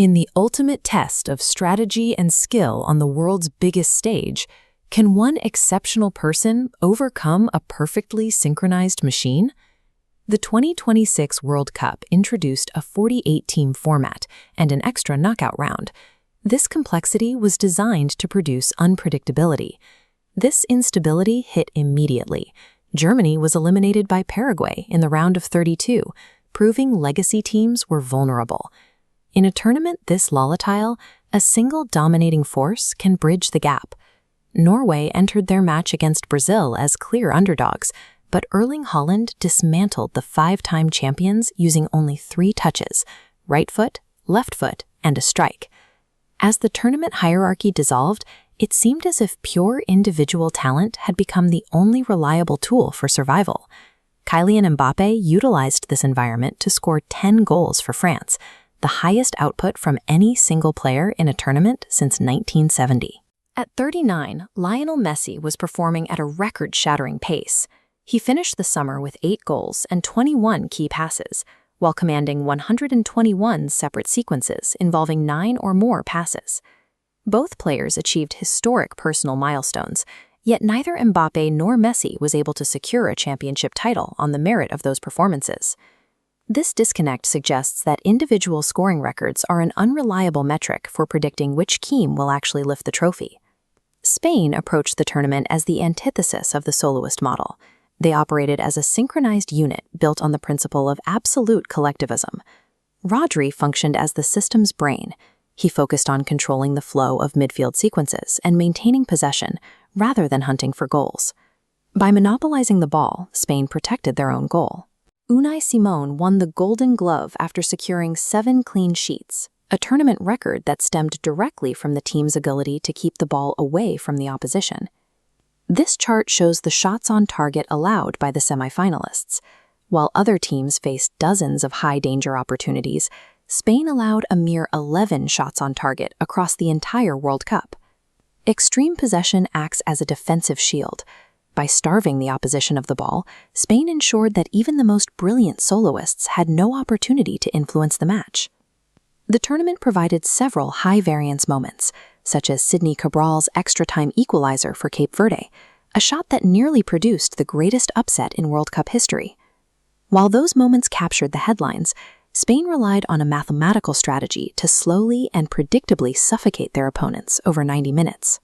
In the ultimate test of strategy and skill on the world's biggest stage, can one exceptional person overcome a perfectly synchronized machine? The 2026 World Cup introduced a 48-team format and an extra knockout round. This complexity was designed to produce unpredictability. This instability hit immediately. Germany was eliminated by Paraguay in the round of 32, proving legacy teams were vulnerable. In a tournament this volatile, a single dominating force can bridge the gap. Norway entered their match against Brazil as clear underdogs, but Erling Haaland dismantled the five-time champions using only 3 touches: right foot, left foot, and a strike. As the tournament hierarchy dissolved, it seemed as if pure individual talent had become the only reliable tool for survival. Kylian Mbappé utilized this environment to score 10 goals for France, the highest output from any single player in a tournament since 1970. At 39, Lionel Messi was performing at a record-shattering pace. He finished the summer with 8 goals and 21 key passes, while commanding 121 separate sequences involving 9 or more passes. Both players achieved historic personal milestones, yet neither Mbappé nor Messi was able to secure a championship title on the merit of those performances. This disconnect suggests that individual scoring records are an unreliable metric for predicting which team will actually lift the trophy. Spain approached the tournament as the antithesis of the soloist model. They operated as a synchronized unit built on the principle of absolute collectivism. Rodri functioned as the system's brain. He focused on controlling the flow of midfield sequences and maintaining possession, rather than hunting for goals. By monopolizing the ball, Spain protected their own goal. Unai Simon won the Golden Glove after securing 7 clean sheets, a tournament record that stemmed directly from the team's ability to keep the ball away from the opposition. This chart shows the shots on target allowed by the semifinalists. While other teams faced dozens of high-danger opportunities, Spain allowed a mere 11 shots on target across the entire World Cup. Extreme possession acts as a defensive shield. By starving the opposition of the ball, Spain ensured that even the most brilliant soloists had no opportunity to influence the match. The tournament provided several high-variance moments, such as Sidney Cabral's extra-time equalizer for Cape Verde, a shot that nearly produced the greatest upset in World Cup history. While those moments captured the headlines, Spain relied on a mathematical strategy to slowly and predictably suffocate their opponents over 90 minutes.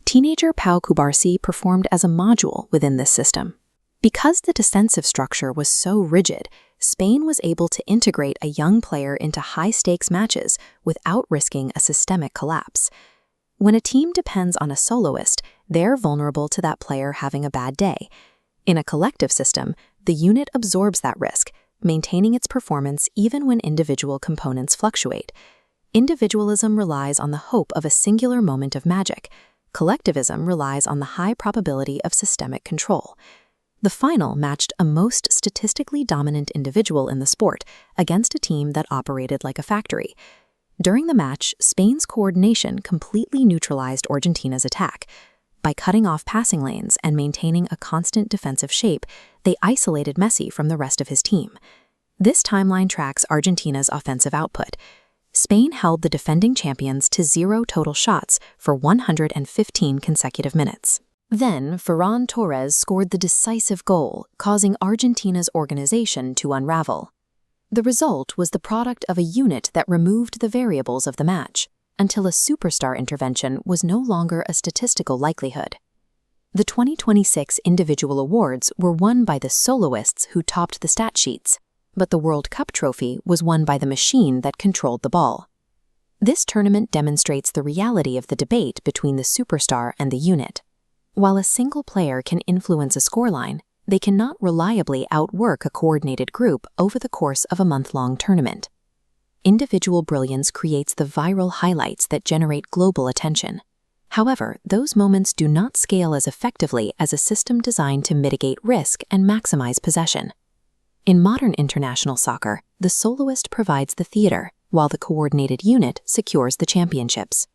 Teenager Pau Cubarsí performed as a module within this system. Because the defensive structure was so rigid, Spain was able to integrate a young player into high-stakes matches without risking a systemic collapse. When a team depends on a soloist, they're vulnerable to that player having a bad day. In a collective system, the unit absorbs that risk, maintaining its performance even when individual components fluctuate. Individualism relies on the hope of a singular moment of magic. Collectivism relies on the high probability of systemic control. The final matched a most statistically dominant individual in the sport against a team that operated like a factory. During the match, Spain's coordination completely neutralized Argentina's attack. By cutting off passing lanes and maintaining a constant defensive shape, they isolated Messi from the rest of his team. This timeline tracks Argentina's offensive output. Spain held the defending champions to 0 total shots for 115 consecutive minutes. Then, Ferran Torres scored the decisive goal, causing Argentina's organization to unravel. The result was the product of a unit that removed the variables of the match, until a superstar intervention was no longer a statistical likelihood. The 2026 individual awards were won by the soloists who topped the stat sheets, but the World Cup trophy was won by the machine that controlled the ball. This tournament demonstrates the reality of the debate between the superstar and the unit. While a single player can influence a scoreline, they cannot reliably outwork a coordinated group over the course of a month-long tournament. Individual brilliance creates the viral highlights that generate global attention. However, those moments do not scale as effectively as a system designed to mitigate risk and maximize possession. In modern international soccer, the soloist provides the theater, while the coordinated unit secures the championships.